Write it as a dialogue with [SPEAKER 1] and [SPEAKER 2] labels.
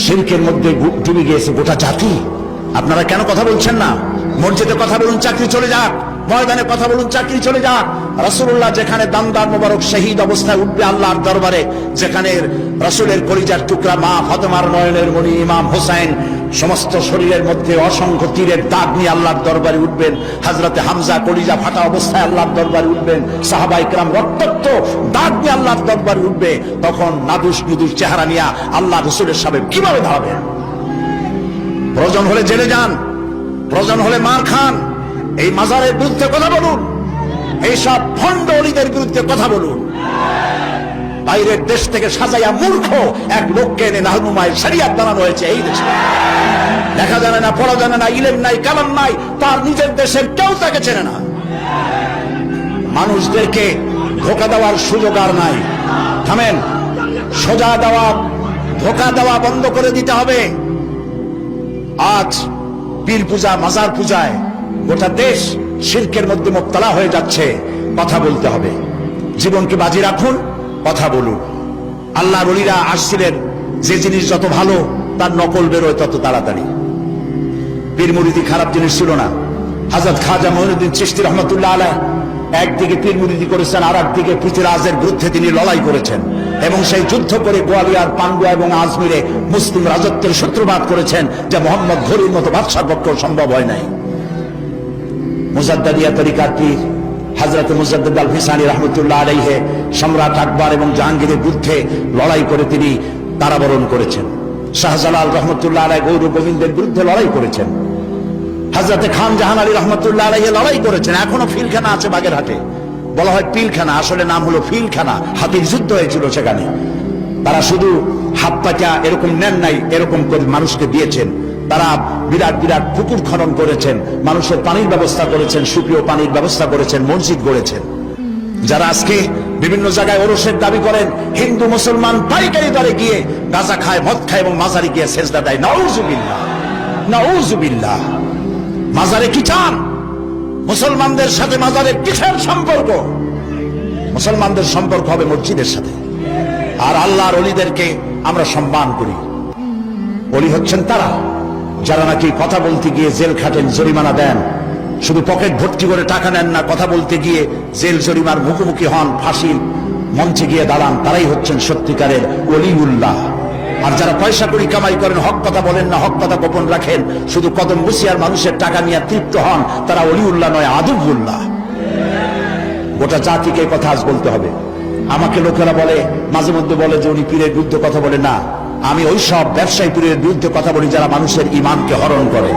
[SPEAKER 1] শিরকের মধ্যে ডুবে গিয়েছে গোটা জাতি। আপনারা কেন কথা বলছেন না? মসজিদে কথা বলুন, চাকরি চলে যাক। ময়দানে কথা বলুন, চাকরি চলে যাক। রাসূলুল্লাহ যেখানে দামদার মোবারক শহীদ অবস্থায় উঠবে আল্লাহর দরবারে, যেখানে রাসূলের কলিজার টুকরা মা ফাতেমার নয়নের মণি ইমাম হোসেন সমস্ত শরীরের মধ্যে অসংখ্য তীরের দাগ নিয়ে আল্লাহর দরবারে উঠবেন, হযরতে হামজা কলিজা ফাটা অবস্থায় আল্লাহর দরবারে উঠবেন, সাহাবায়ে কেরাম রক্তাক্ত দাগ নিয়ে আল্লাহর দরবারে উঠবে, তখন নাদুস নুদুস চেহারা নিয়ে আল্লাহ রাসূলের সামনে কিভাবে দাঁড়াবেন? প্রয়োজন হলে জেলে যান, প্রয়োজন হলে মার খান, এই মাজারের বিরুদ্ধে কথা বলুন, এইসব ভণ্ড অলিদের বিরুদ্ধে কথা বলুন। বাইরের দেশ থেকে সাজাইয়া মূর্খ এক লোককে এনে রাহনুমায় শরিয়াত বানানো হয়েছে এই দেশে। লেখা জানে না, পড়া জানে না, ইলম নাই, কালাম নাই, তার নিজের দেশের কেউ তাকে চেনে না। মানুষদেরকে ধোঁকা দেওয়ার সুযোগ আর নাই। থামেন, সোজা দেওয়া, ধোঁকা দেওয়া বন্ধ করে দিতে হবে। আজ পীর পূজা, মাজার পূজায় গোটা দেশ শিরকের মধ্যে মুবতালা হয়ে যাচ্ছে। কথা বলতে হবে, জীবনকে বাজি রাখুন, কথা বলুন। আল্লাহর ওলিরা আসছিলেন, যে জিনিস যত ভালো তার নকল বেরোয় তত তাড়াতাড়ি। পীর মুরিদি খারাপ জিনিস ছিল না। হযরত খাজা মঈনুদ্দিন চিশতি রহমাতুল্লাহ আলাইহ একদিকে পীর মুরিদি করেছেন, আর একদিকে পৃথিরাজের বিরুদ্ধে তিনি লড়াই করেছেন, এবং সেই যুদ্ধ করে গোয়ালিয়র, পান্ডুয়া এবং আজমিরে মুসলিম রাজত্বের সূত্রপাত করেছেন, যা মোহাম্মদ ঘুরির মতো বাদশার পক্ষেও সম্ভব হয় নাই। মুজাদ্দাদিয়া তরিকার পীর হযরত মুজাদ্দিদ আল ফিসানি রহমতুল্লাহ আলাইহি সম্রাট আকবর এবং জাহাঙ্গীরের বিরুদ্ধে লড়াই করে তিনি কারাবরণ করেছেন। শাহজালাল রহমতুল্লাহ আলাইহি গৌর গোবিন্দের বিরুদ্ধে লড়াই করেছেন। হযরত খান জাহান আলী রহমতুল্লাহ আলাইহি লড়াই করেছেন। এখনো ফিলখানা আছে বাগেরহাটে, বলা হয় পিলখানা, আসলে নাম হলো ফিলখানা। হাতির যুদ্ধ হয়েছিল সেখানে। তারা শুধু হাত পাকা এরকম নেন নাই, এরকম করে মানুষকে দিয়েছেন। তারা বিরাট বিরাট পুকুর খনন করেছেন, মানুষের পানির ব্যবস্থা করেছেন, সুপ্রিয় পানির ব্যবস্থা করেছেন, মসজিদ গড়েছেন। যারা আজকে বিভিন্ন জায়গায় ওরসের দাবি করেন, হিন্দু মুসলমান পাইকারি দরে গিয়ে গাঁজা খায়, মদ খায় এবং মাজারে গিয়ে সেজদা দেয়, নাউজুবিল্লাহ, নাউজুবিল্লাহ। মাজারে কি চান? মুসলমানদের সাথে মাজারের কিসের সম্পর্ক? মুসলমানদের সম্পর্ক হবে মসজিদের সাথে। আর আল্লাহর ওলিদেরকে আমরা সম্মান করি। ওলি হচ্ছেন তারা যারা নাকি কথা বলতে গিয়ে জেল খাটেন, জরিমানা দেন, শুধু পকেট ভর্তি করে টাকা নেন না, কথা বলতে গিয়ে জেল জরিমার মুখোমুখি হন, ফাঁসির মঞ্চে গিয়ে দাঁড়ান, তারাই হচ্ছেন সত্যিকারের ওলিউল্লাহ। আর যারা পয়সা করি কামাই করেন, হক কথা বলেন না, হক কথা গোপন রাখেন, শুধু কদম বুসিয়ার মানুষের টাকা নিয়ে তৃপ্ত হন, তারা ওলিউল্লাহ নয়, আদুবুল্লাহ। গোটা জাতিকে কথা আজ বলতে হবে। আমাকে লোকেরা বলে, মাঝে মধ্যে বলে যে উনি পীরের বিরুদ্ধে কথা বলে। না, আমি ওই সব ব্যবসায়ী পীরের বিরুদ্ধে কথা বলি যারা মানুষের ঈমানকে হরণ করে।